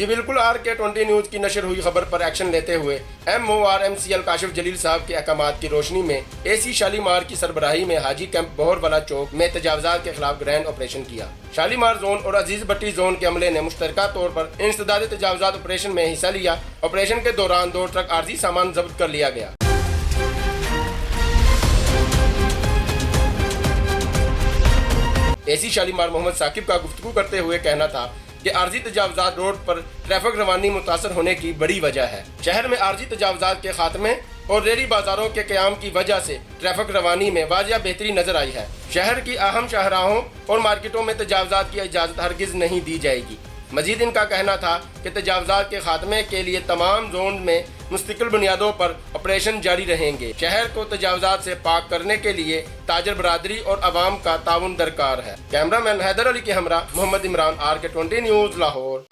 जी बिल्कुल, RK20 news की नशर हुई खबर पर एक्शन लेते हुए MORMCL काशिफ जलील साहब के अहकामात की रोशनी में AC शालीमार की सरबराही में हाजी कैंप बहोरवाला चौक में तजावजात के खिलाफ ग्रैंड ऑपरेशन किया। शालीमार जोन और अजीज भट्टी जोन के अमले ने मुश्तरका तौर पर इंसदाद तजावजात ऑपरेशन में हिस्सा लिया। ऑपरेशन के दौरान 2 ट्रक आर्जी सामान जब्त कर लिया गया। AC शालीमार मोहम्मद साकिब का गुफ्तगू करते हुए कहना था कि आर्जी तजावजात रोड पर ट्रैफिक रवानी मुतासर होने की बड़ी वजह है। शहर में आर्जी तजावजात के खात्मे और रेहड़ी बाजारों के क़याम की वजह से ट्रैफिक रवानी में वाजिया बेहतरी नजर आई है। शहर की अहम शाहराहों और मार्केटों में तजावजात की इजाज़त हरगिज़ नहीं दी जाएगी। मजीद इनका कहना था कि तजावजात के खात्मे के लिए तमाम जोन में मुस्तकिल बुनियादों पर ऑपरेशन जारी रहेंगे। शहर को तजावजात से पाक करने के लिए ताजर बरादरी और अवाम का ताउन दरकार है। कैमरामैन हैदर अली के हमरा मोहम्मद इमरान, RK20 न्यूज़, लाहौर।